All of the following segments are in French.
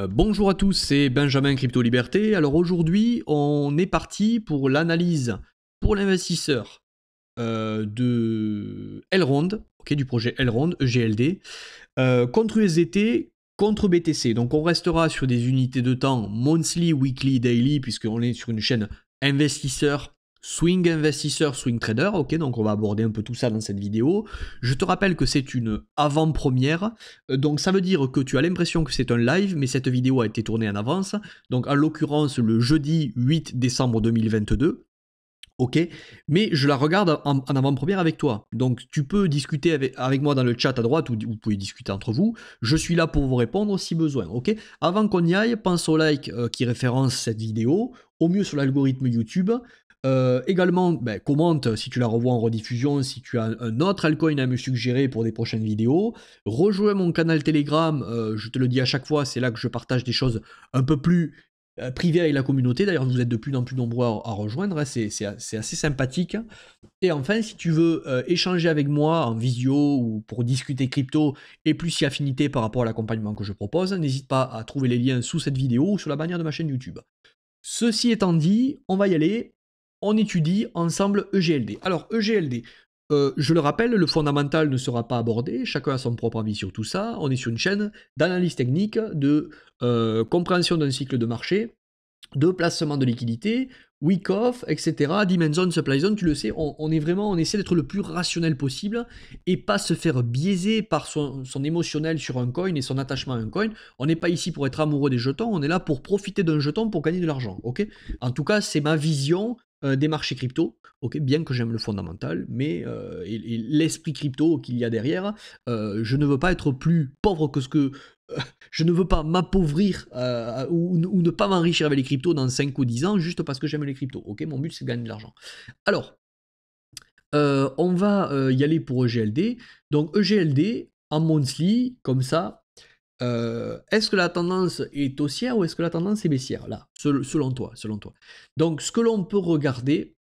Bonjour à tous, c'est Benjamin Crypto Liberté. Alors aujourd'hui, on est parti pour l'analyse pour l'investisseur de Elrond, du projet Elrond, EGLD, contre USDT, contre BTC. Donc on restera sur des unités de temps monthly, weekly, daily, puisqu'on est sur une chaîne investisseur, swing investisseur, swing trader. Donc on va aborder un peu tout ça dans cette vidéo. Je te rappelle que c'est une avant-première, donc ça veut dire que tu as l'impression que c'est un live, mais cette vidéo a été tournée en avance, donc en l'occurrence le jeudi 8 décembre 2022. Mais je la regarde en avant-première avec toi. Donc tu peux discuter avec moi dans le chat à droite, ou vous pouvez discuter entre vous. Je suis là pour vous répondre si besoin. Avant qu'on y aille, pense au like qui référence cette vidéo, au mieux sur l'algorithme YouTube. Également, commente si tu la revois en rediffusion, si tu as un autre altcoin à me suggérer pour des prochaines vidéos. Rejoins mon canal Telegram, je te le dis à chaque fois, c'est là que je partage des choses un peu plus privées avec la communauté. D'ailleurs, vous êtes de plus en plus nombreux à rejoindre, hein. C'est assez sympathique. Et enfin, si tu veux échanger avec moi en visio ou pour discuter crypto et plus si affinité par rapport à l'accompagnement que je propose, n'hésite pas à trouver les liens sous cette vidéo ou sur la bannière de ma chaîne YouTube. Ceci étant dit, on va y aller. On étudie ensemble EGLD. Alors, EGLD, je le rappelle, le fondamental ne sera pas abordé, chacun a son propre avis sur tout ça. On est sur une chaîne d'analyse technique, de compréhension d'un cycle de marché, de placement de liquidité, week-off, etc. Demand zone, supply zone, tu le sais, on essaie d'être le plus rationnel possible et pas se faire biaiser par son émotionnel sur un coin et son attachement à un coin. On n'est pas ici pour être amoureux des jetons, on est là pour profiter d'un jeton pour gagner de l'argent. En tout cas, c'est ma vision des marchés crypto, bien que j'aime le fondamental, mais et l'esprit crypto qu'il y a derrière, je ne veux pas être plus pauvre que ce que... je ne veux pas m'appauvrir ou ne pas m'enrichir avec les cryptos dans 5 ou 10 ans juste parce que j'aime les cryptos. Mon but c'est de gagner de l'argent. Alors, on va y aller pour EGLD. Donc EGLD en monthly, comme ça, est-ce que la tendance est haussière ou est-ce que la tendance est baissière? Là, selon toi. Donc ce que l'on peut regarder,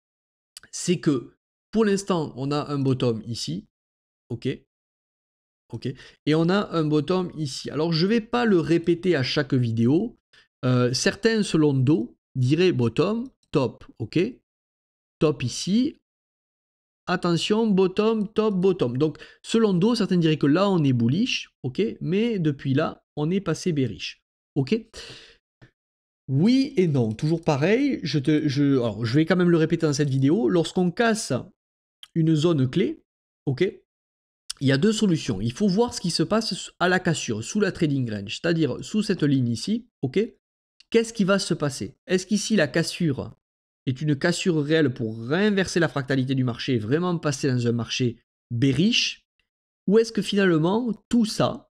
c'est que pour l'instant, on a un bottom ici. Et on a un bottom ici. Alors je ne vais pas le répéter à chaque vidéo. Certains, selon Do, diraient bottom, top. Top ici. Attention, bottom, top, bottom. Donc selon Do, certains diraient que là on est bullish, mais depuis là, on est passé bearish. Oui et non, toujours pareil. Alors, je vais quand même le répéter dans cette vidéo. Lorsqu'on casse une zone clé, il y a deux solutions. Il faut voir ce qui se passe à la cassure, sous la trading range, c'est-à-dire sous cette ligne ici. Qu'est-ce qui va se passer? Est-ce qu'ici la cassure est une cassure réelle pour réinverser la fractalité du marché, vraiment passer dans un marché bearish? Ou est-ce que finalement tout ça,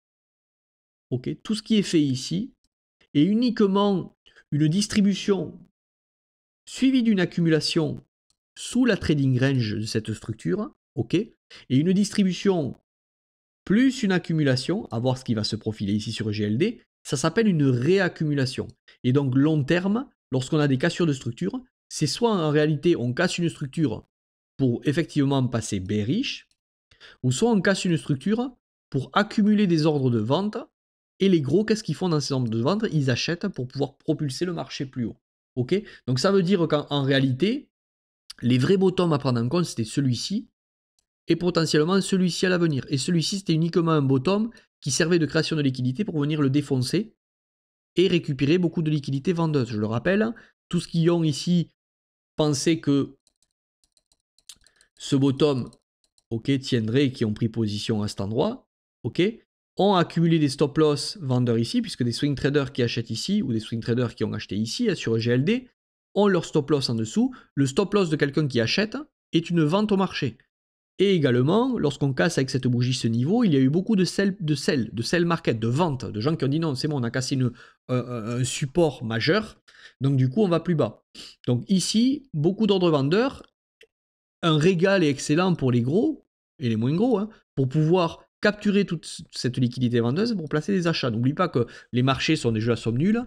tout ce qui est fait ici, est uniquement une distribution suivie d'une accumulation sous la trading range de cette structure, et une distribution plus une accumulation, à voir ce qui va se profiler ici sur GLD, ça s'appelle une réaccumulation. Et donc long terme, lorsqu'on a des cassures de structure, c'est soit en réalité on casse une structure pour effectivement passer bearish, ou soit on casse une structure pour accumuler des ordres de vente, et les gros, qu'est-ce qu'ils font dans ces ordres de vente? Ils achètent pour pouvoir propulser le marché plus haut. Donc ça veut dire qu'en réalité, les vrais bottoms à prendre en compte, c'était celui-ci, et potentiellement celui-ci à l'avenir. Et celui-ci, c'était uniquement un bottom qui servait de création de liquidité pour venir le défoncer et récupérer beaucoup de liquidités vendeuses. Je le rappelle, tous ceux qui ont ici pensé que ce bottom tiendrait, qui ont pris position à cet endroit, ont accumulé des stop loss vendeurs ici, puisque des swing traders qui achètent ici, ou des swing traders qui ont acheté ici sur GLD, ont leur stop loss en dessous. Le stop loss de quelqu'un qui achète est une vente au marché. Et également, lorsqu'on casse avec cette bougie ce niveau, il y a eu beaucoup de sell market, de vente, de gens qui ont dit non, c'est bon, on a cassé un support majeur, donc du coup on va plus bas. Donc ici, beaucoup d'ordres vendeurs, un régal est excellent pour les gros et les moins gros, pour pouvoir capturer toute cette liquidité vendeuse pour placer des achats. N'oublie pas que les marchés sont déjà somme nulle.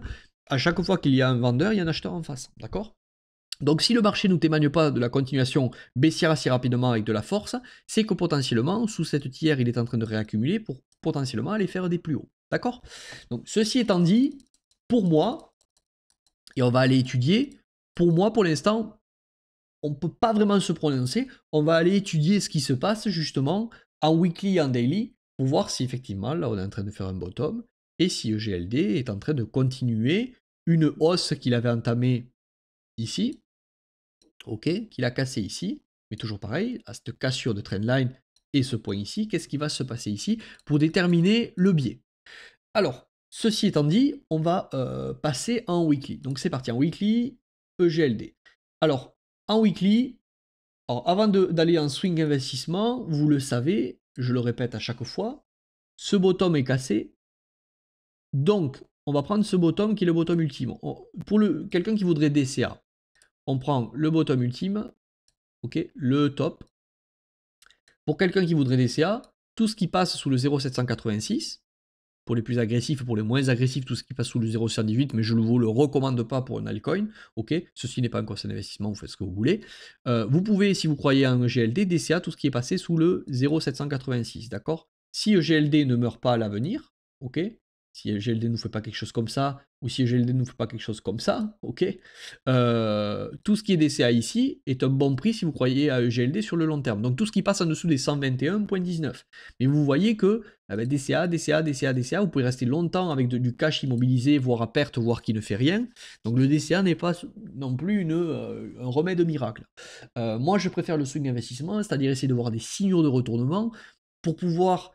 À chaque fois qu'il y a un vendeur, il y a un acheteur en face, d'accord ? Donc si le marché ne témoigne pas de la continuation baissière assez rapidement avec de la force, c'est que potentiellement, sous cette tiers, il est en train de réaccumuler pour potentiellement aller faire des plus hauts. D'accord? Donc ceci étant dit, pour moi, et on va aller étudier, pour moi, pour l'instant, on ne peut pas vraiment se prononcer. On va aller étudier ce qui se passe justement en weekly et en daily pour voir si effectivement, là, on est en train de faire un bottom et si EGLD est en train de continuer une hausse qu'il avait entamée ici, ok, qu'il a cassé ici, mais toujours pareil, à cette cassure de trendline et ce point ici, qu'est-ce qui va se passer ici pour déterminer le biais. Alors, ceci étant dit, on va passer en weekly. Donc c'est parti, en weekly, EGLD. Alors, en weekly, alors avant d'aller en swing investissement, vous le savez, je le répète à chaque fois, ce bottom est cassé. Donc, on va prendre ce bottom qui est le bottom ultime. Pour quelqu'un qui voudrait DCA, on prend le bottom ultime, ok, le top. Pour quelqu'un qui voudrait DCA, tout ce qui passe sous le 0,786, pour les plus agressifs, pour les moins agressifs, tout ce qui passe sous le 0,118, mais je ne vous le recommande pas pour un altcoin, ok, ceci n'est pas un conseil d'investissement, vous faites ce que vous voulez. Vous pouvez, si vous croyez en EGLD, DCA tout ce qui est passé sous le 0,786, d'accord. Si EGLD ne meurt pas à l'avenir, ok, si EGLD ne fait pas quelque chose comme ça, ou si EGLD ne fait pas quelque chose comme ça, ok, tout ce qui est DCA ici est un bon prix si vous croyez à EGLD sur le long terme. Donc tout ce qui passe en dessous des 121,19. Mais vous voyez que DCA, DCA, DCA, DCA, vous pouvez rester longtemps avec du cash immobilisé, voire à perte, voire qui ne fait rien. Donc le DCA n'est pas non plus un remède miracle. Moi, je préfère le swing investissement, c'est-à-dire essayer de voir des signaux de retournement pour pouvoir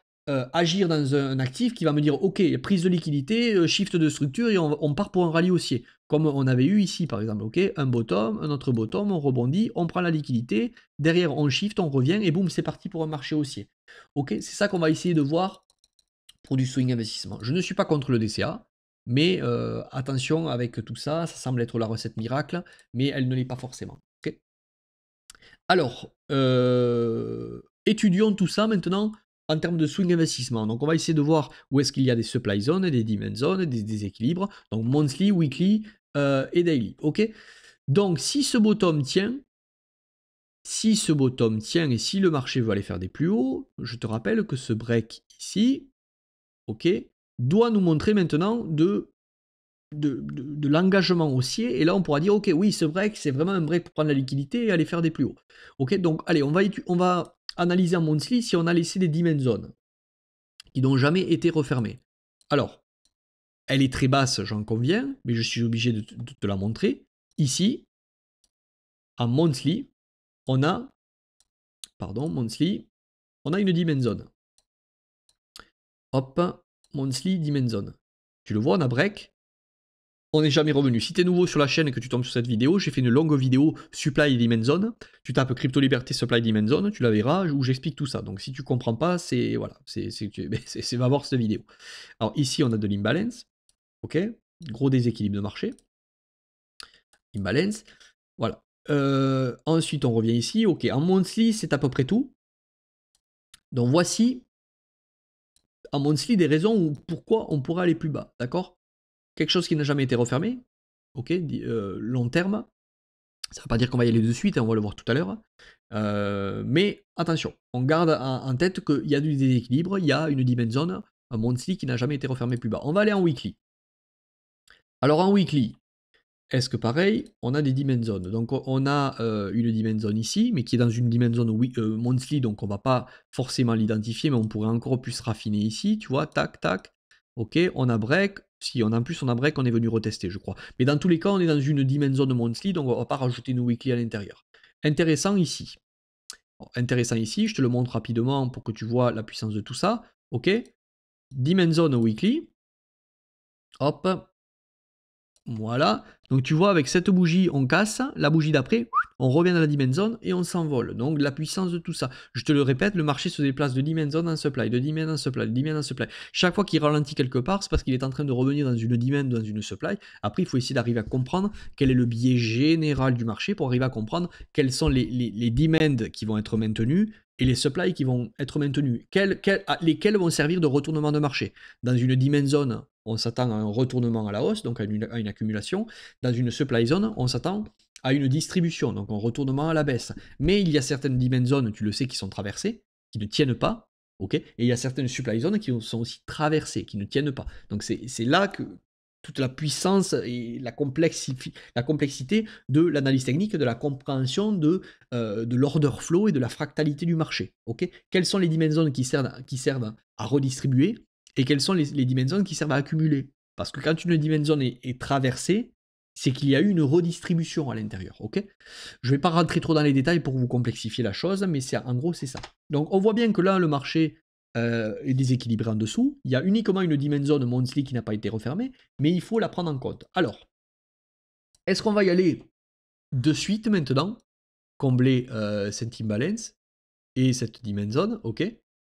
agir dans un actif qui va me dire ok, prise de liquidité, shift de structure et on part pour un rallye haussier. Comme on avait eu ici par exemple, ok, un bottom, un autre bottom, on rebondit, on prend la liquidité, derrière on shift, on revient et boum, c'est parti pour un marché haussier. Ok, c'est ça qu'on va essayer de voir pour du swing investissement. Je ne suis pas contre le DCA, mais attention avec tout ça, ça semble être la recette miracle, mais elle ne l'est pas forcément. Okay, alors, étudions tout ça maintenant en termes de swing investissement. Donc on va essayer de voir où est-ce qu'il y a des supply zones, des demand zones, des déséquilibres, donc monthly, weekly et daily. Ok. Donc si ce bottom tient, et si le marché veut aller faire des plus hauts, je te rappelle que ce break ici, ok, doit nous montrer maintenant de l'engagement haussier. Et là, on pourra dire, ok, oui, ce break, c'est vraiment un break pour prendre la liquidité et aller faire des plus hauts. Ok, donc allez, on va analyser en monthly si on a laissé des demand zones qui n'ont jamais été refermées. Alors, elle est très basse, j'en conviens, mais je suis obligé de te la montrer. Ici, en monthly, on a, on a une demand zone. Hop, monthly demand zone. Tu le vois, on a break. On n'est jamais revenu. Si tu es nouveau sur la chaîne et que tu tombes sur cette vidéo, j'ai fait une longue vidéo Supply Demand Zone. Tu tapes Crypto Liberté Supply Demand Zone, tu la verras, où j'explique tout ça. Donc si tu comprends pas, c'est voilà, va voir cette vidéo. Alors ici, on a de l'imbalance. Ok, gros déséquilibre de marché. Imbalance. Voilà. Ensuite, on revient ici. Ok, en monthly, c'est à peu près tout. Donc voici en monthly des raisons pourquoi on pourrait aller plus bas. D'accord? Quelque chose qui n'a jamais été refermé, ok, long terme, ça ne veut pas dire qu'on va y aller de suite, hein, on va le voir tout à l'heure, mais attention, on garde en tête qu'il y a du déséquilibre, il y a une demand zone, un monthly qui n'a jamais été refermé plus bas. On va aller en weekly. Alors en weekly, est-ce que pareil, on a des demand zones? Donc on a une demand zone ici, mais qui est dans une demand zone monthly, donc on ne va pas forcément l'identifier, mais on pourrait encore plus raffiner ici, tu vois, tac, tac, ok, on a break. Si en plus on a break, on est venu retester, je crois. Mais dans tous les cas, on est dans une demand zone monthly, donc on ne va pas rajouter une weekly à l'intérieur. Intéressant ici. Bon, intéressant ici, je te le montre rapidement pour que tu vois la puissance de tout ça. Ok. Demand zone weekly. Hop. Voilà. Donc tu vois, avec cette bougie, on casse. La bougie d'après, on revient dans la demand zone et on s'envole. Donc la puissance de tout ça. Je te le répète, le marché se déplace de demand zone en supply, de demand en supply, de demand en supply. Chaque fois qu'il ralentit quelque part, c'est parce qu'il est en train de revenir dans une demand, dans une supply. Après, il faut essayer d'arriver à comprendre quel est le biais général du marché pour arriver à comprendre quels sont les demands qui vont être maintenus et les supplies qui vont être maintenus. Lesquels vont servir de retournement de marché. Dans une demand zone, on s'attend à un retournement à la hausse, donc à une accumulation. Dans une supply zone, on s'attend à une distribution, donc un retournement à la baisse. Mais il y a certaines demand zones, tu le sais, qui sont traversées, qui ne tiennent pas, ok, et il y a certaines supply zones qui sont aussi traversées, qui ne tiennent pas. Donc c'est là que toute la puissance et la complexité de l'analyse technique, de la compréhension de l'order flow et de la fractalité du marché. Okay, quelles sont les dimensions qui servent à redistribuer et quelles sont les dimensions qui servent à accumuler? Parce que quand une dimension est traversée, c'est qu'il y a eu une redistribution à l'intérieur. Okay, je ne vais pas rentrer trop dans les détails pour vous complexifier la chose, mais en gros, c'est ça. Donc, on voit bien que là, le marché est déséquilibré en dessous. Il y a uniquement une dimension monthly qui n'a pas été refermée, mais il faut la prendre en compte. Alors, est-ce qu'on va y aller de suite maintenant, combler cette imbalance et cette dimension, ok,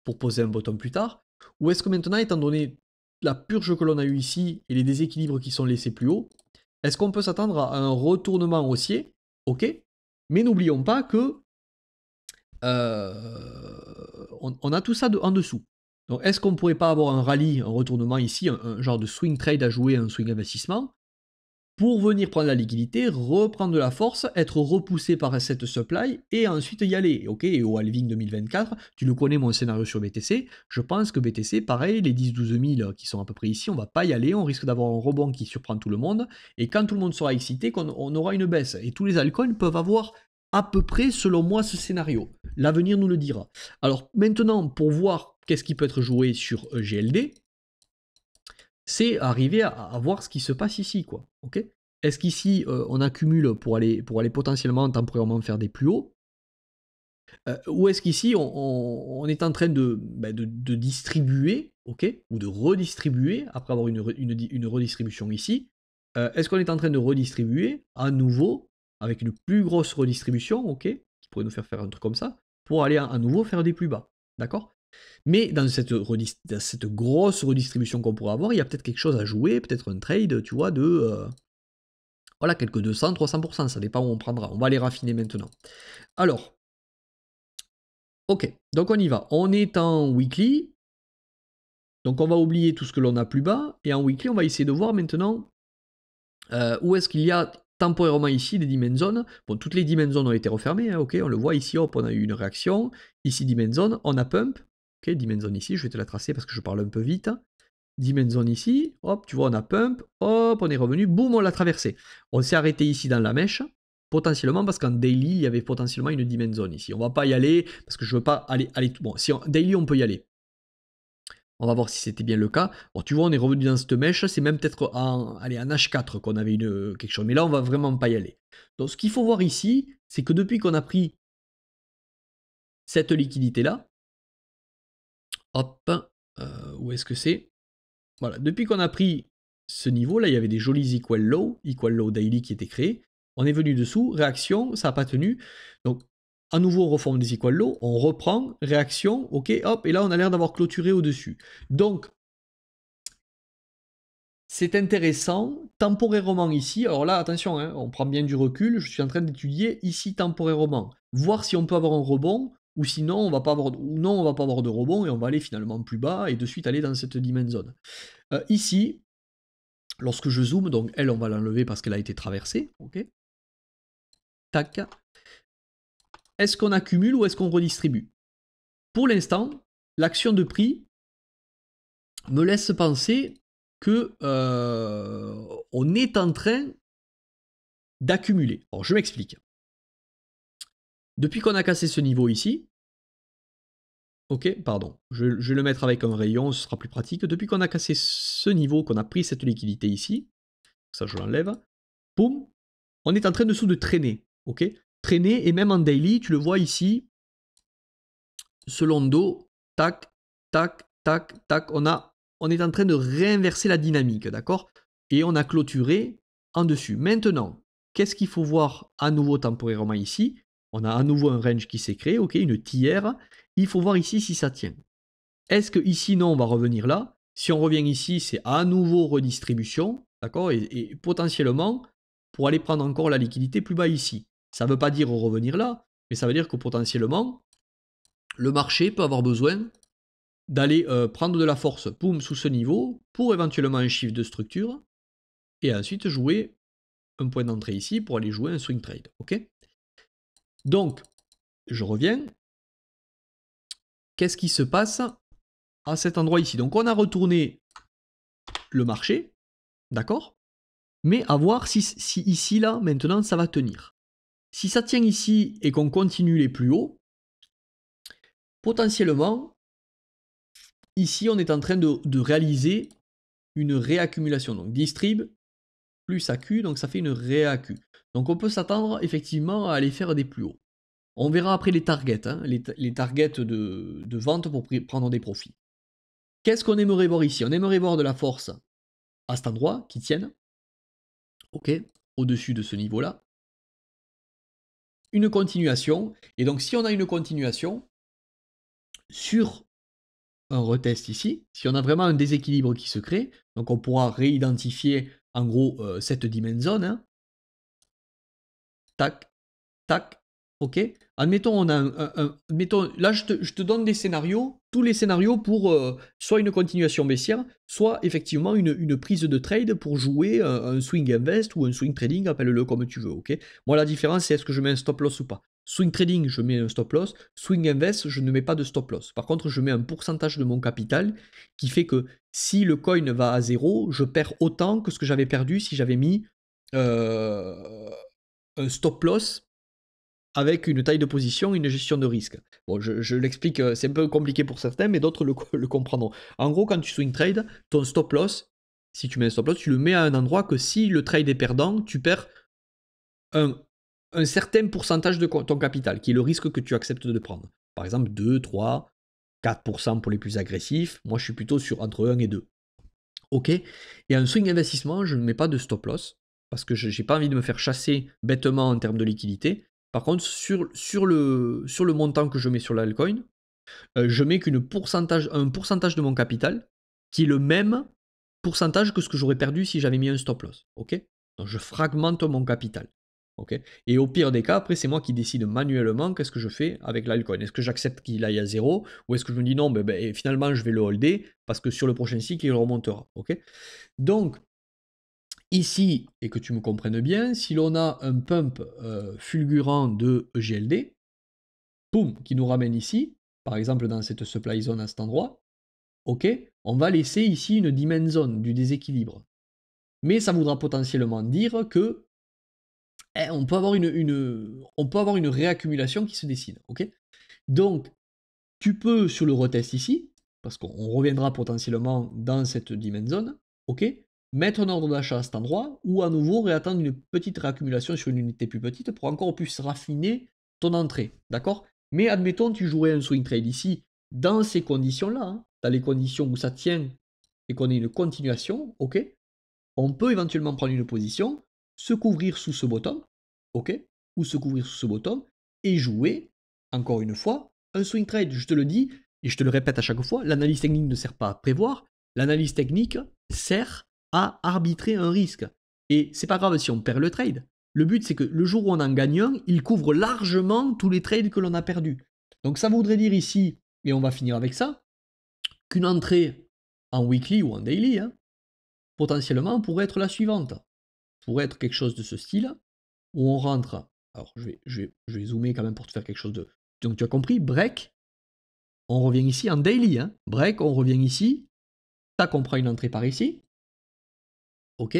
pour poser un bottom plus tard, ou est-ce que maintenant, étant donné la purge que l'on a eu ici et les déséquilibres qui sont laissés plus haut, est-ce qu'on peut s'attendre à un retournement haussier, ok, mais n'oublions pas que on a tout ça en dessous. Donc est-ce qu'on ne pourrait pas avoir un rallye, un retournement ici, un genre de swing trade à jouer, un swing investissement, pour venir prendre la liquidité, reprendre de la force, être repoussé par cette supply et ensuite y aller. Ok, et au halving 2024, tu le connais mon scénario sur BTC, je pense que BTC, pareil, les 10-12 000 qui sont à peu près ici, on va pas y aller, on risque d'avoir un rebond qui surprend tout le monde, et quand tout le monde sera excité, on aura une baisse. Et tous les altcoins peuvent avoir à peu près, selon moi, ce scénario. L'avenir nous le dira. Alors maintenant, pour voir qu'est-ce qui peut être joué sur GLD, c'est arriver à voir ce qui se passe ici, quoi. Ok, est-ce qu'ici, on accumule pour aller potentiellement, temporairement faire des plus hauts, ou est-ce qu'ici, on est en train de distribuer, ok, ou de redistribuer, après avoir une redistribution ici, est-ce qu'on est en train de redistribuer à nouveau, avec une plus grosse redistribution, ok, qui pourrait nous faire un truc comme ça, pour aller à nouveau faire des plus bas, d'accord? Mais dans cette grosse redistribution qu'on pourrait avoir, il y a peut-être quelque chose à jouer, peut-être un trade, tu vois, de voilà, quelques 200-300%, ça dépend où on prendra. On va les raffiner maintenant. Alors, ok, donc on y va. On est en weekly, donc on va oublier tout ce que l'on a plus bas, et en weekly, on va essayer de voir maintenant où est-ce qu'il y a temporairement ici des dimensions. Bon, toutes les dimensions ont été refermées, hein, ok, on le voit ici, hop, on a eu une réaction. Ici, dimension, on a pump. Ok, dimension ici, je vais te la tracer parce que je parle un peu vite. Dimension ici, hop, tu vois, on a pump, hop, on est revenu, boum, on l'a traversé. On s'est arrêté ici dans la mèche, potentiellement parce qu'en daily, il y avait potentiellement une dimension ici. On va pas y aller parce que je veux pas aller tout. Bon, si daily, on peut y aller. On va voir si c'était bien le cas. Bon, tu vois, on est revenu dans cette mèche, c'est même peut-être en H4 qu'on avait quelque chose. Mais là, on va vraiment pas y aller. Donc, ce qu'il faut voir ici, c'est que depuis qu'on a pris cette liquidité-là, hop, où est-ce que c'est? Voilà, depuis qu'on a pris ce niveau, là, il y avait des jolis equal low daily qui étaient créés. On est venu dessous, réaction, ça n'a pas tenu. Donc, à nouveau, on reforme des equal low, on reprend, réaction, ok, hop, et là, on a l'air d'avoir clôturé au-dessus. Donc, c'est intéressant, temporairement ici, alors là, attention, hein, on prend bien du recul, je suis en train d'étudier ici temporairement, voir si on peut avoir un rebond, ou sinon, on va pas avoir de rebond, et on va aller finalement plus bas, et de suite aller dans cette dimension. Ici, lorsque je zoome, donc elle, on va l'enlever parce qu'elle a été traversée, ok. Tac. Est-ce qu'on accumule ou est-ce qu'on redistribue? Pour l'instant, l'action de prix me laisse penser que on est en train d'accumuler. Alors, je m'explique. Depuis qu'on a cassé ce niveau ici, ok, pardon, je vais le mettre avec un rayon, ce sera plus pratique. Depuis qu'on a cassé ce niveau, qu'on a pris cette liquidité ici, ça je l'enlève, boum, on est en train dessous de traîner, ok. Traîner, et même en daily, tu le vois ici, selon dos, tac, tac, tac, tac, on est en train de réinverser la dynamique, d'accord? Et on a clôturé en dessus. Maintenant, qu'est-ce qu'il faut voir à nouveau temporairement ici? On a à nouveau un range qui s'est créé, ok, une tiers. Il faut voir ici si ça tient. Est-ce que ici, non, on va revenir là? Si on revient ici, c'est à nouveau redistribution, d'accord? Et potentiellement, pour aller prendre encore la liquidité plus bas ici. Ça ne veut pas dire revenir là, mais ça veut dire que potentiellement, le marché peut avoir besoin d'aller prendre de la force, boum, sous ce niveau, pour éventuellement un shift de structure, et ensuite jouer un point d'entrée ici pour aller jouer un swing trade, ok? Donc, je reviens. Qu'est-ce qui se passe à cet endroit ici? Donc, on a retourné le marché, d'accord? Mais à voir si ici, là, maintenant, ça va tenir. Si ça tient ici et qu'on continue les plus hauts, potentiellement, ici, on est en train de réaliser une réaccumulation. Donc, distrib plus AQ, donc ça fait une réacu. Donc, on peut s'attendre effectivement à aller faire des plus hauts. On verra après les targets, hein, les targets de vente pour prendre des profits. Qu'est-ce qu'on aimerait voir ici? On aimerait voir de la force à cet endroit qui tienne. Ok, au-dessus de ce niveau-là. Une continuation. Et donc, si on a une continuation sur un retest ici, si on a vraiment un déséquilibre qui se crée, donc on pourra réidentifier en gros cette dimension. Hein. Tac, tac, ok. Admettons, on a admettons, là je te donne des scénarios, tous les scénarios pour soit une continuation baissière, soit effectivement une prise de trade pour jouer un swing invest ou un swing trading, appelle-le comme tu veux, ok. Moi la différence c'est est-ce que je mets un stop loss ou pas. Swing trading, je mets un stop loss. Swing invest, je ne mets pas de stop loss. Par contre, je mets un pourcentage de mon capital qui fait que si le coin va à 0, je perds autant que ce que j'avais perdu si j'avais mis un stop loss avec une taille de position et une gestion de risque. Bon, je l'explique, c'est un peu compliqué pour certains, mais d'autres le comprendront. En gros, quand tu swing trade, ton stop loss, si tu mets un stop loss, tu le mets à un endroit que si le trade est perdant, tu perds un certain pourcentage de ton capital, qui est le risque que tu acceptes de prendre. Par exemple, 2, 3, 4% pour les plus agressifs. Moi, je suis plutôt sur entre 1 et 2. Ok. Et un swing investissement, je ne mets pas de stop loss, parce que je n'ai pas envie de me faire chasser bêtement en termes de liquidité. Par contre, sur le montant que je mets sur l'altcoin, je mets un pourcentage de mon capital qui est le même pourcentage que ce que j'aurais perdu si j'avais mis un stop loss. Ok. Donc je fragmente mon capital. Okay. Et au pire des cas, après, c'est moi qui décide manuellement qu'est-ce que je fais avec l'altcoin. Est-ce que j'accepte qu'il aille à 0 ou est-ce que je me dis non, finalement, je vais le holder parce que sur le prochain cycle, il remontera. Okay. Donc, ici, et que tu me comprennes bien, si l'on a un pump fulgurant de EGLD, boum, qui nous ramène ici, par exemple dans cette supply zone à cet endroit, ok, on va laisser ici une dimension zone du déséquilibre. Mais ça voudra potentiellement dire que on peut avoir une réaccumulation qui se décide, ok. Donc, tu peux sur le retest ici, parce qu'on reviendra potentiellement dans cette dimension zone, ok, mettre un ordre d'achat à cet endroit, ou à nouveau réattendre une petite réaccumulation sur une unité plus petite pour encore plus raffiner ton entrée, d'accord. Mais admettons, tu jouerais un swing trade ici, dans ces conditions-là, hein, dans les conditions où ça tient et qu'on ait une continuation, ok, on peut éventuellement prendre une position, se couvrir sous ce bottom, ok, ou se couvrir sous ce bottom, et jouer, encore une fois, un swing trade. Je te le dis, et je te le répète à chaque fois, l'analyse technique ne sert pas à prévoir, l'analyse technique sert à arbitrer un risque. Et c'est pas grave si on perd le trade. Le but, c'est que le jour où on en gagne un, il couvre largement tous les trades que l'on a perdus. Donc ça voudrait dire ici, et on va finir avec ça, qu'une entrée en weekly ou en daily, hein, potentiellement pourrait être la suivante. Pourrait être quelque chose de ce style, où on rentre. Alors je vais zoomer quand même pour te faire quelque chose de. Donc tu as compris, break, on revient ici en daily. Hein. Break, on revient ici. Tac, on prend une entrée par ici. Ok.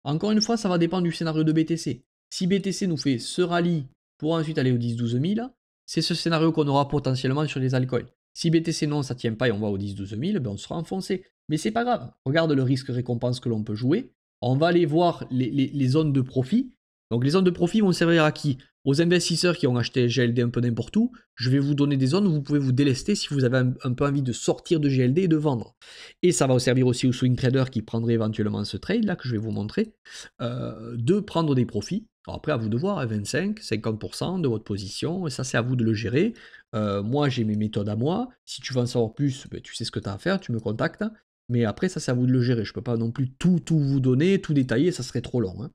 Encore une fois, ça va dépendre du scénario de BTC. Si BTC nous fait ce rallye pour ensuite aller au 10-12 000, c'est ce scénario qu'on aura potentiellement sur les altcoins. Si BTC non, ça ne tient pas et on va au 10-12 000, ben on sera enfoncé. Mais c'est pas grave. Regarde le risque-récompense que l'on peut jouer. On va aller voir les zones de profit. Donc les zones de profit vont servir à qui? Aux investisseurs qui ont acheté GLD un peu n'importe où. Je vais vous donner des zones où vous pouvez vous délester si vous avez un peu envie de sortir de GLD et de vendre. Et ça va servir aussi aux swing traders qui prendraient éventuellement ce trade là que je vais vous montrer, de prendre des profits. Alors après, à vous de voir, 25, 50% de votre position, et ça c'est à vous de le gérer. Moi j'ai mes méthodes à moi. Si tu veux en savoir plus, ben, tu sais ce que tu as à faire, tu me contactes. Mais après, ça c'est à vous de le gérer. Je ne peux pas non plus tout vous donner, tout détailler, ça serait trop long.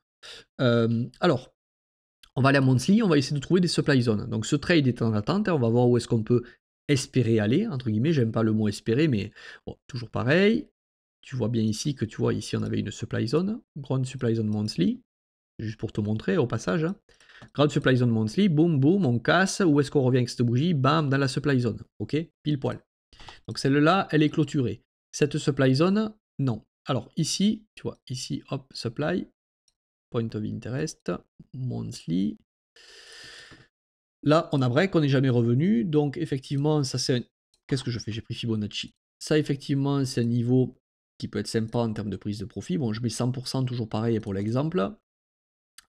Hein. Alors, on va aller à monthly, on va essayer de trouver des supply zones. Donc ce trade est en attente, on va voir où est-ce qu'on peut espérer aller, entre guillemets, j'aime pas le mot espérer, mais bon, toujours pareil. Tu vois bien ici que tu vois, ici on avait une supply zone, grande supply zone monthly, juste pour te montrer au passage. Hein. Grande supply zone monthly, boum, boum, on casse, où est-ce qu'on revient avec cette bougie? Bam, dans la supply zone, ok? Pile poil. Donc celle-là, elle est clôturée. Cette supply zone, non. Alors ici, tu vois, ici, hop, supply, point of interest, monthly. Là, on a break, on n'est jamais revenu. Donc effectivement, ça c'est un... Qu'est-ce que je fais? J'ai pris Fibonacci. Ça, effectivement, c'est un niveau qui peut être sympa en termes de prise de profit. Bon, je mets 100%, toujours pareil pour l'exemple.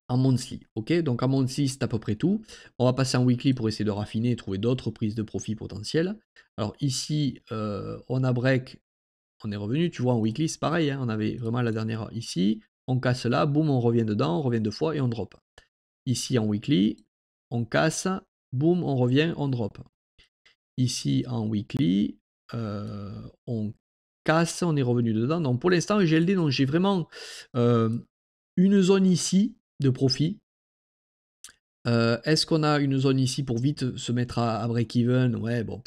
En monthly, ok? Donc en monthly, c'est à peu près tout. On va passer en weekly pour essayer de raffiner et trouver d'autres prises de profit potentielles. Alors ici, on a break, on est revenu. Tu vois, en weekly, c'est pareil. Hein, on avait vraiment la dernière ici. On casse là, boum, on revient dedans, on revient deux fois et on drop. Ici en weekly, on casse, boum, on revient, on drop. Ici en weekly, on casse, on est revenu dedans. Donc pour l'instant, GLD, donc j'ai vraiment une zone ici de profit. Est-ce qu'on a une zone ici pour vite se mettre à break-even? Ouais, bon,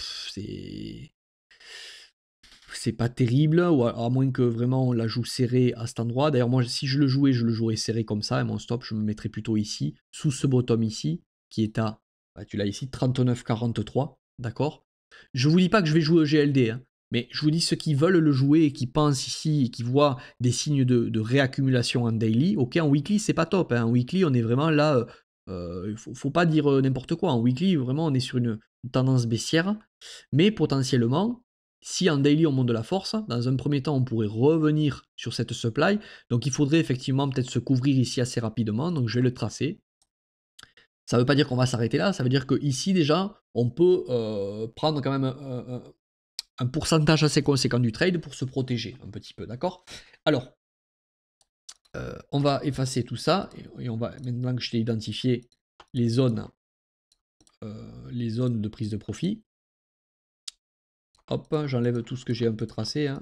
c'est pas terrible, ou à moins que vraiment on la joue serré à cet endroit. D'ailleurs, moi, si je le jouais, je le jouerais serré comme ça, et mon stop, je me mettrais plutôt ici, sous ce bottom ici, qui est à, bah, tu l'as ici, 39,43, d'accord? Je vous dis pas que je vais jouer au GLD, hein, mais je vous dis ceux qui veulent le jouer et qui pensent ici, et qui voient des signes de réaccumulation en daily, ok, en weekly, c'est pas top, hein. En weekly, on est vraiment là, faut pas dire n'importe quoi, en weekly, vraiment, on est sur une tendance baissière, mais potentiellement, si en daily on monte de la force, dans un premier temps on pourrait revenir sur cette supply, donc il faudrait effectivement peut-être se couvrir ici assez rapidement, donc je vais le tracer. Ça ne veut pas dire qu'on va s'arrêter là, ça veut dire qu'ici déjà on peut prendre quand même un pourcentage assez conséquent du trade pour se protéger un petit peu, d'accord? Alors, on va effacer tout ça, et on va, maintenant que je t'ai identifié les zones de prise de profit, hop, j'enlève tout ce que j'ai un peu tracé, hein.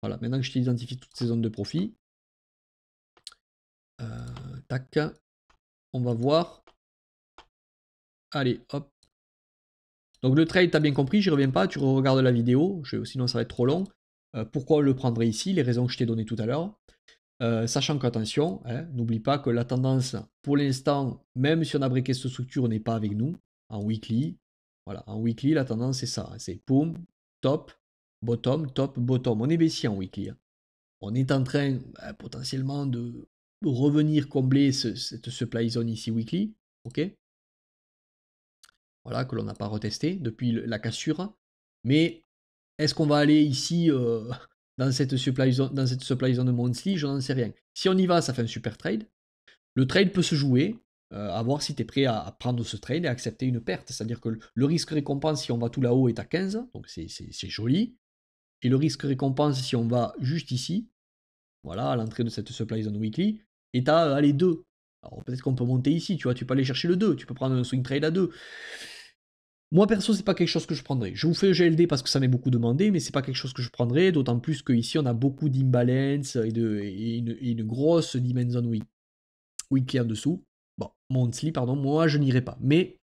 Voilà, maintenant que je t'ai identifié toutes ces zones de profit, tac, on va voir. Allez, hop. Donc le trade, tu as bien compris, j'y reviens pas, tu regardes la vidéo, sinon ça va être trop long. Pourquoi on le prendrait ici? Les raisons que je t'ai données tout à l'heure. Sachant qu'attention, hein, n'oublie pas que la tendance, pour l'instant, même si on a breaké cette structure, n'est pas avec nous. En weekly, voilà, en weekly, la tendance c'est ça, c'est poum, top, bottom. On est baissier en weekly, hein. On est en train potentiellement de revenir combler cette supply zone ici weekly, ok? Voilà, que l'on n'a pas retesté depuis la cassure. Mais est-ce qu'on va aller ici dans cette supply zone monthly? Je n'en sais rien. Si on y va, ça fait un super trade. Le trade peut se jouer, à voir si tu es prêt à prendre ce trade et à accepter une perte. C'est-à-dire que le risque récompense, si on va tout là-haut, est à 15, donc c'est joli. Et le risque récompense, si on va juste ici, voilà, à l'entrée de cette supply zone weekly, est à les 2. Alors peut-être qu'on peut monter ici, tu vois, tu peux aller chercher le 2, tu peux prendre un swing trade à 2. Moi perso, c'est pas quelque chose que je prendrais. Je vous fais le GLD parce que ça m'est beaucoup demandé, mais c'est pas quelque chose que je prendrais, d'autant plus qu'ici on a beaucoup d'imbalance et une grosse dimension weekly en dessous. Bon, monthly, pardon, moi je n'irai pas. Mais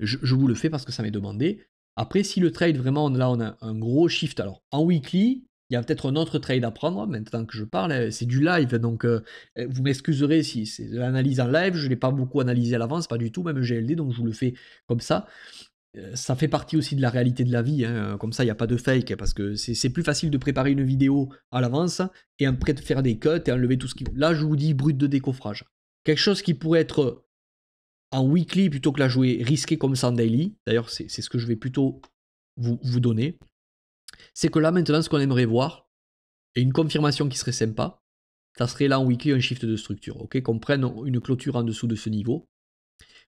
je vous le fais parce que ça m'est demandé. Après, si le trade vraiment, là on a un gros shift, alors en weekly, il y a peut-être un autre trade à prendre maintenant que je parle, c'est du live, donc vous m'excuserez si c'est de l'analyse en live, je ne l'ai pas beaucoup analysé à l'avance, pas du tout, même GLD, donc je vous le fais comme ça. Ça fait partie aussi de la réalité de la vie, hein. Comme ça il n'y a pas de fake, parce que c'est plus facile de préparer une vidéo à l'avance et après de faire des cuts et enlever tout ce qui... Là je vous dis brut de décoffrage. Quelque chose qui pourrait être en weekly plutôt que la jouer risqué comme ça en daily, d'ailleurs c'est ce que je vais plutôt vous donner, c'est que là maintenant ce qu'on aimerait voir, et une confirmation qui serait sympa, ça serait là en weekly un shift de structure, ok, qu'on prenne une clôture en dessous de ce niveau,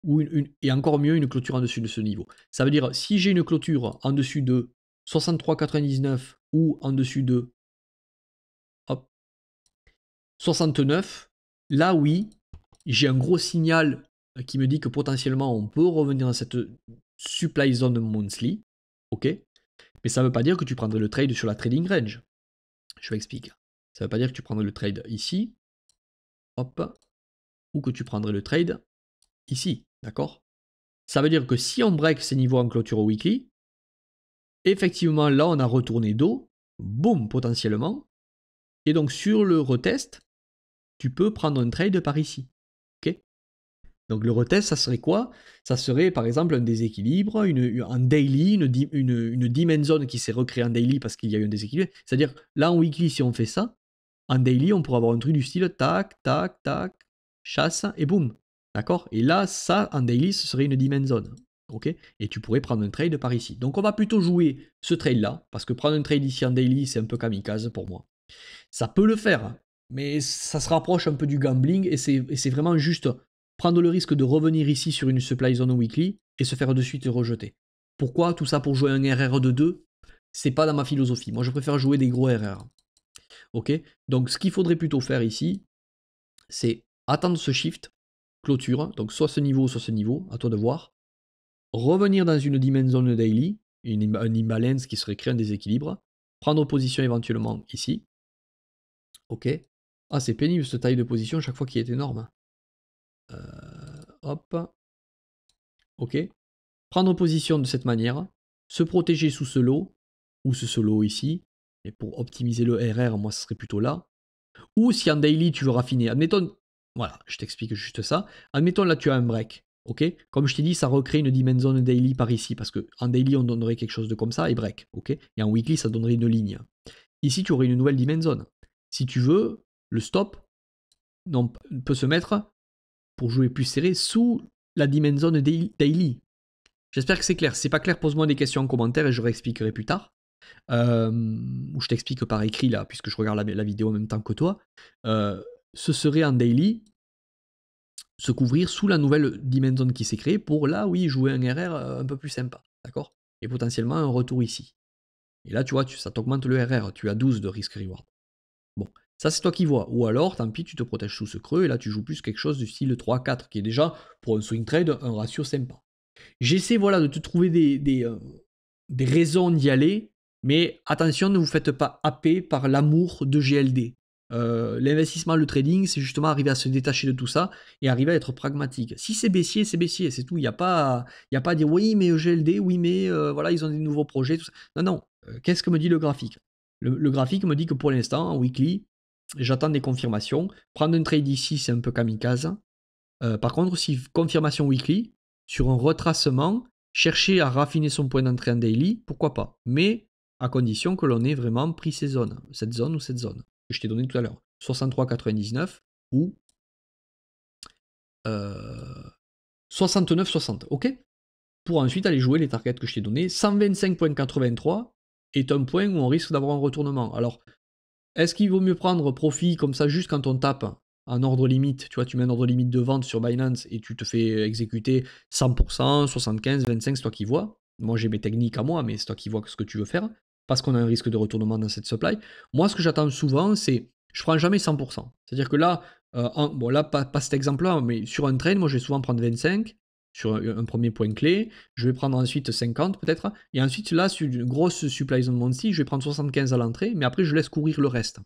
ou et encore mieux une clôture en dessus de ce niveau. Ça veut dire si j'ai une clôture en dessus de 63,99 ou en dessus de hop, 69, là oui, j'ai un gros signal qui me dit que potentiellement on peut revenir dans cette supply zone monthly, ok, mais ça ne veut pas dire que tu prendrais le trade sur la trading range. Je vais expliquer. Ça ne veut pas dire que tu prendrais le trade ici, hop, ou que tu prendrais le trade ici, d'accord? Ça veut dire que si on break ces niveaux en clôture au weekly, effectivement là on a retourné dos, boum, potentiellement, et donc sur le retest, tu peux prendre un trade par ici, ok? Donc le retest, ça serait quoi? Ça serait par exemple un déséquilibre, un daily, une demand zone qui s'est recréée en daily parce qu'il y a eu un déséquilibre. C'est-à-dire, là en weekly, si on fait ça, en daily, on pourrait avoir un truc du style tac, tac, tac, chasse et boum. D'accord? Et là, ça, en daily, ce serait une demand zone. Ok? Et tu pourrais prendre un trade par ici. Donc on va plutôt jouer ce trade-là, parce que prendre un trade ici en daily, c'est un peu kamikaze pour moi. Ça peut le faire, mais ça se rapproche un peu du gambling et c'est vraiment juste prendre le risque de revenir ici sur une supply zone weekly et se faire de suite rejeter. Pourquoi? Tout ça pour jouer un RR de 2, c'est pas dans ma philosophie. Moi, je préfère jouer des gros RR. Ok? Donc, ce qu'il faudrait plutôt faire ici, c'est attendre ce shift, clôture, donc soit ce niveau, à toi de voir. Revenir dans une demand zone daily, un imbalance qui serait créé un déséquilibre. Prendre position éventuellement ici. Ok. Ah, c'est pénible cette taille de position chaque fois qui est énorme. Hop. Ok. Prendre position de cette manière. Se protéger sous ce lot. Ou ce lot ici. Et pour optimiser le RR, moi, ce serait plutôt là. Ou si en daily, tu veux raffiner. Admettons, voilà, je t'explique juste ça. Admettons, là, tu as un break. Ok. Comme je t'ai dit, ça recrée une dimension zone daily par ici. Parce que en daily, on donnerait quelque chose de comme ça et break. Ok. Et en weekly, ça donnerait une ligne. Ici, tu aurais une nouvelle dimension zone. Si tu veux, le stop peut se mettre, pour jouer plus serré, sous la dimension daily. J'espère que c'est clair. Si c'est pas clair, pose-moi des questions en commentaire et je réexpliquerai plus tard. Ou je t'explique par écrit là, puisque je regarde la vidéo en même temps que toi. Ce serait en daily, se couvrir sous la nouvelle dimension qui s'est créée pour là, oui, jouer un RR un peu plus sympa. D'accord? Et potentiellement un retour ici. Et là, tu vois, ça t'augmente le RR. Tu as 12 de risk-reward. Bon, ça c'est toi qui vois. Ou alors, tant pis, tu te protèges sous ce creux et là tu joues plus quelque chose du style 3-4 qui est déjà, pour un swing trade, un ratio sympa. J'essaie voilà, de te trouver des raisons d'y aller, mais attention, ne vous faites pas happer par l'amour de GLD. L'investissement, le trading, c'est justement arriver à se détacher de tout ça et arriver à être pragmatique. Si c'est baissier, c'est tout. Il n'y a pas à dire oui, mais GLD, oui, mais voilà, ils ont des nouveaux projets. Tout ça. Non, non. Qu'est-ce que me dit le graphique? Le graphique me dit que pour l'instant, en weekly, j'attends des confirmations. Prendre un trade ici, c'est un peu kamikaze. Par contre, si confirmation weekly, sur un retracement, chercher à raffiner son point d'entrée en daily, pourquoi pas. Mais à condition que l'on ait vraiment pris ces zones, cette zone ou cette zone que je t'ai donné tout à l'heure. 63,99 ou 69,60. Ok? Pour ensuite aller jouer les targets que je t'ai donnés. 125,83 est un point où on risque d'avoir un retournement. Alors, est-ce qu'il vaut mieux prendre profit comme ça juste quand on tape en ordre limite? Tu vois, tu mets un ordre limite de vente sur Binance et tu te fais exécuter 100%, 75, 25, c'est toi qui vois. Moi, j'ai mes techniques à moi, mais c'est toi qui vois ce que tu veux faire parce qu'on a un risque de retournement dans cette supply. Moi, ce que j'attends souvent, c'est je prends jamais 100%. C'est-à-dire que là, bon, là, pas cet exemple-là, mais sur un trade, moi, je vais souvent prendre 25 sur un premier point clé, je vais prendre ensuite 50 peut-être, et ensuite là, sur une grosse supply zone Monty, je vais prendre 75 à l'entrée, mais après je laisse courir le reste.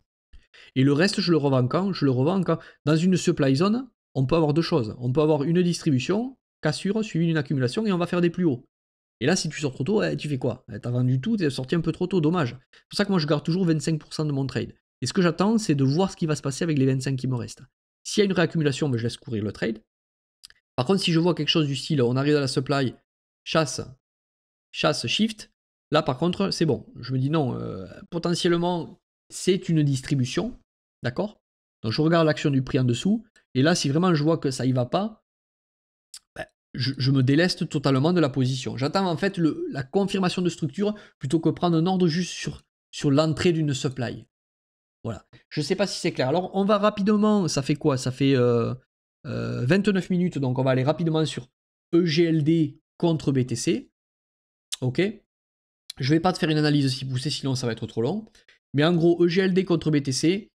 Et le reste, je le revends quand? Je le revends quand? Dans une supply zone, on peut avoir deux choses. On peut avoir une distribution, cassure, suivie d'une accumulation, et on va faire des plus hauts. Et là, si tu sors trop tôt, tu fais quoi? T'as vendu tout, t'es sorti un peu trop tôt, dommage. C'est pour ça que moi, je garde toujours 25% de mon trade. Et ce que j'attends, c'est de voir ce qui va se passer avec les 25 qui me restent. S'il y a une réaccumulation, je laisse courir le trade. Par contre, si je vois quelque chose du style, on arrive à la supply, chasse, shift, là par contre, c'est bon. Je me dis non, potentiellement, c'est une distribution, d'accord? Donc je regarde l'action du prix en dessous, et là, si vraiment je vois que ça y va pas, ben, je me déleste totalement de la position. J'attends en fait la confirmation de structure plutôt que prendre un ordre juste sur l'entrée d'une supply. Voilà. Je ne sais pas si c'est clair. Alors, on va rapidement, ça fait quoi? Ça fait 29 minutes, donc on va aller rapidement sur EGLD contre BTC. Ok. Je ne vais pas te faire une analyse si poussée, sinon ça va être trop long. Mais en gros, EGLD contre BTC,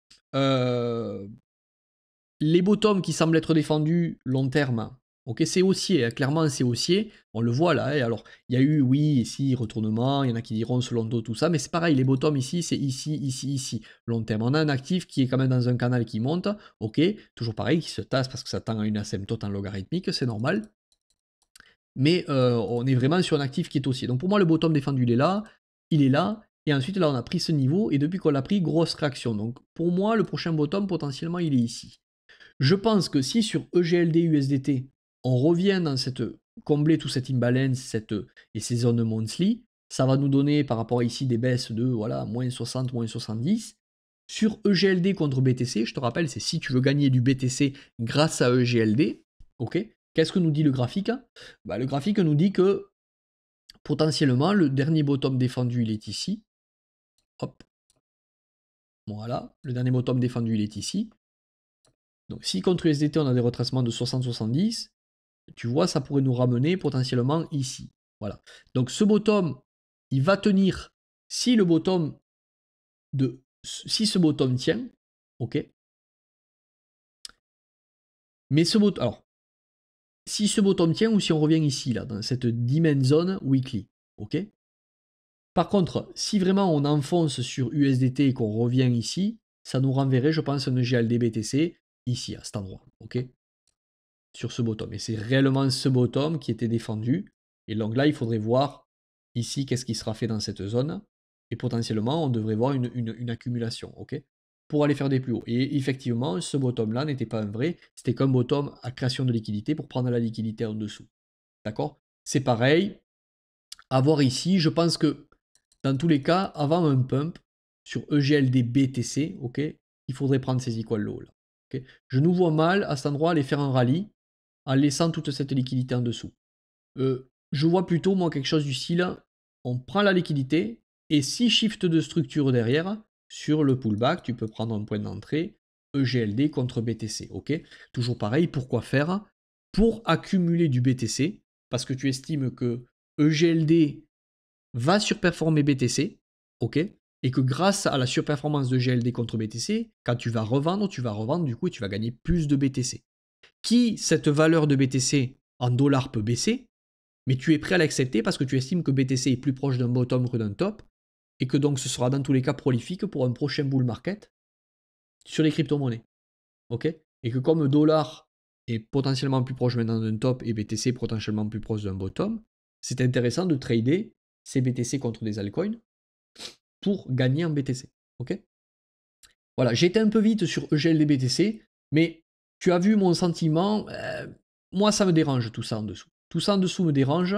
les bottoms qui semblent être défendus long terme, ok, c'est haussier, hein, clairement c'est haussier, on le voit là, et alors il y a eu, oui, ici, retournement, il y en a qui diront selon dos, tout ça, mais c'est pareil, les bottoms ici, c'est ici, ici, ici, long terme. On a un actif qui est quand même dans un canal qui monte, ok, toujours pareil, qui se tasse parce que ça tend à une asymptote en logarithmique, c'est normal, mais on est vraiment sur un actif qui est haussier. Donc pour moi, le bottom défendu, il est là, et ensuite là, on a pris ce niveau, et depuis qu'on l'a pris, grosse réaction. Donc pour moi, le prochain bottom, potentiellement, il est ici. Je pense que si sur EGLD USDT, on revient dans combler tout cet imbalance et ces zones monthly. Ça va nous donner par rapport à ici des baisses de voilà, moins 60, moins 70. Sur EGLD contre BTC, je te rappelle, c'est si tu veux gagner du BTC grâce à EGLD. Ok. Qu'est-ce que nous dit le graphique? Bah, le graphique nous dit que potentiellement, le dernier bottom défendu, il est ici. Hop. Voilà, le dernier bottom défendu, il est ici. Donc si contre USDT, on a des retracements de 60-70, tu vois, ça pourrait nous ramener potentiellement ici. Voilà. Donc ce bottom, il va tenir si le bottom si ce bottom tient, ok. Mais ce bottom, alors, si ce bottom tient ou si on revient ici, là, dans cette demand zone weekly, ok. Par contre, si vraiment on enfonce sur USDT et qu'on revient ici, ça nous renverrait, je pense, un EGLD BTC ici, à cet endroit, ok. Sur ce bottom. Et c'est réellement ce bottom qui était défendu. Et donc là, il faudrait voir ici qu'est-ce qui sera fait dans cette zone. Et potentiellement, on devrait voir une accumulation, ok, pour aller faire des plus hauts. Et effectivement, ce bottom-là n'était pas un vrai, c'était qu'un bottom à création de liquidité pour prendre la liquidité en dessous. D'accord? C'est pareil. À voir ici, je pense que dans tous les cas, avant un pump sur EGLD BTC, ok, il faudrait prendre ces equal low là. Okay. Je nous vois mal à cet endroit aller faire un rallye en laissant toute cette liquidité en dessous. Je vois plutôt, moi, quelque chose du style, on prend la liquidité, et si shift de structure derrière, sur le pullback, tu peux prendre un point d'entrée, EGLD contre BTC, ok. Toujours pareil, pourquoi faire? Pour accumuler du BTC, parce que tu estimes que EGLD va surperformer BTC, ok, et que grâce à la surperformance de GLD contre BTC, quand tu vas revendre du coup, et tu vas gagner plus de BTC. Cette valeur de BTC en dollars peut baisser, mais tu es prêt à l'accepter parce que tu estimes que BTC est plus proche d'un bottom que d'un top, et que donc ce sera dans tous les cas prolifique pour un prochain bull market sur les crypto-monnaies. Ok. Et que comme dollar est potentiellement plus proche maintenant d'un top et BTC potentiellement plus proche d'un bottom, c'est intéressant de trader ces BTC contre des altcoins pour gagner en BTC. Ok. Voilà, j'ai été un peu vite sur EGLD BTC, mais tu as vu mon sentiment, moi ça me dérange tout ça en dessous. Tout ça en dessous me dérange.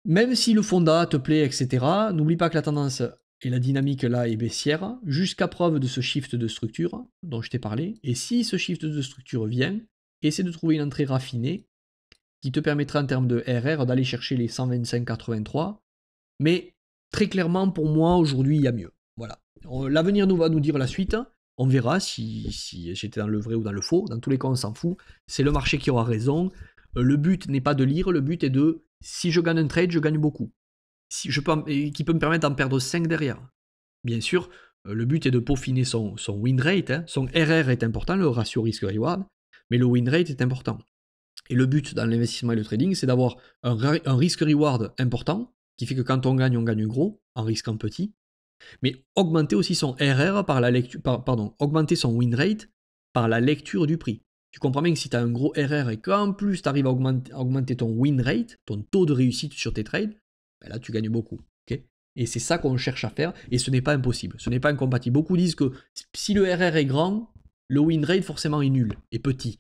Même si le fonda te plaît, etc., n'oublie pas que la tendance et la dynamique là est baissière, jusqu'à preuve de ce shift de structure dont je t'ai parlé. Et si ce shift de structure vient, essaie de trouver une entrée raffinée qui te permettra en termes de RR d'aller chercher les 125,83. Mais très clairement, pour moi, aujourd'hui, il y a mieux. Voilà. L'avenir va nous dire la suite. On verra si j'étais dans le vrai ou dans le faux. Dans tous les cas, on s'en fout. C'est le marché qui aura raison. Le but n'est pas de lire, le but est de, si je gagne un trade, je gagne beaucoup. Qui peut me permettre d'en perdre 5 derrière. Bien sûr, le but est de peaufiner son win rate. Hein. Son RR est important, le ratio risque-reward, mais le win rate est important. Et le but dans l'investissement et le trading, c'est d'avoir un risque-reward important, qui fait que quand on gagne gros, en risquant petit, mais augmenter aussi son RR par la lecture, augmenter son win rate par la lecture du prix. Tu comprends bien que si tu as un gros RR et qu'en plus tu arrives à augmenter ton win rate, ton taux de réussite sur tes trades, ben là tu gagnes beaucoup. Okay, et c'est ça qu'on cherche à faire, et ce n'est pas impossible, ce n'est pas incompatible. Beaucoup disent que si le RR est grand, le win rate forcément est nul, est petit.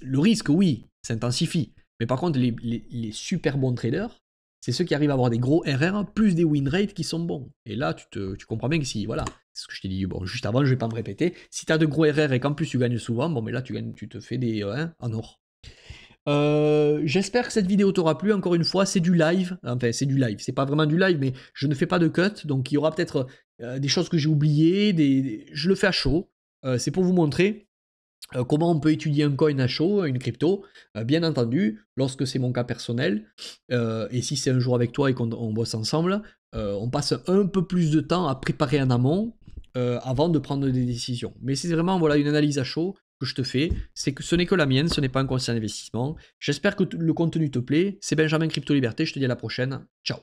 Le risque, oui, s'intensifie. Mais par contre, les super bons traders, c'est ceux qui arrivent à avoir des gros RR plus des win rates qui sont bons. Et là, tu comprends bien que si, voilà, c'est ce que je t'ai dit bon, juste avant, je vais pas me répéter. Si tu as de gros RR et qu'en plus tu gagnes souvent, bon, mais là, tu te fais des en or. J'espère que cette vidéo t'aura plu. Encore une fois, c'est du live. Enfin, c'est du live. C'est pas vraiment du live, mais je ne fais pas de cut. Donc, il y aura peut-être des choses que j'ai oubliées. Je le fais à chaud. C'est pour vous montrer comment on peut étudier un coin à chaud, une crypto, bien entendu, lorsque c'est mon cas personnel, et si c'est un jour avec toi et qu'on bosse ensemble, on passe un peu plus de temps à préparer en amont avant de prendre des décisions. Mais c'est vraiment voilà, une analyse à chaud que je te fais, c'est que ce n'est que la mienne, ce n'est pas un conseil d'investissement. J'espère que le contenu te plaît, c'est Benjamin Crypto Liberté, je te dis à la prochaine, ciao.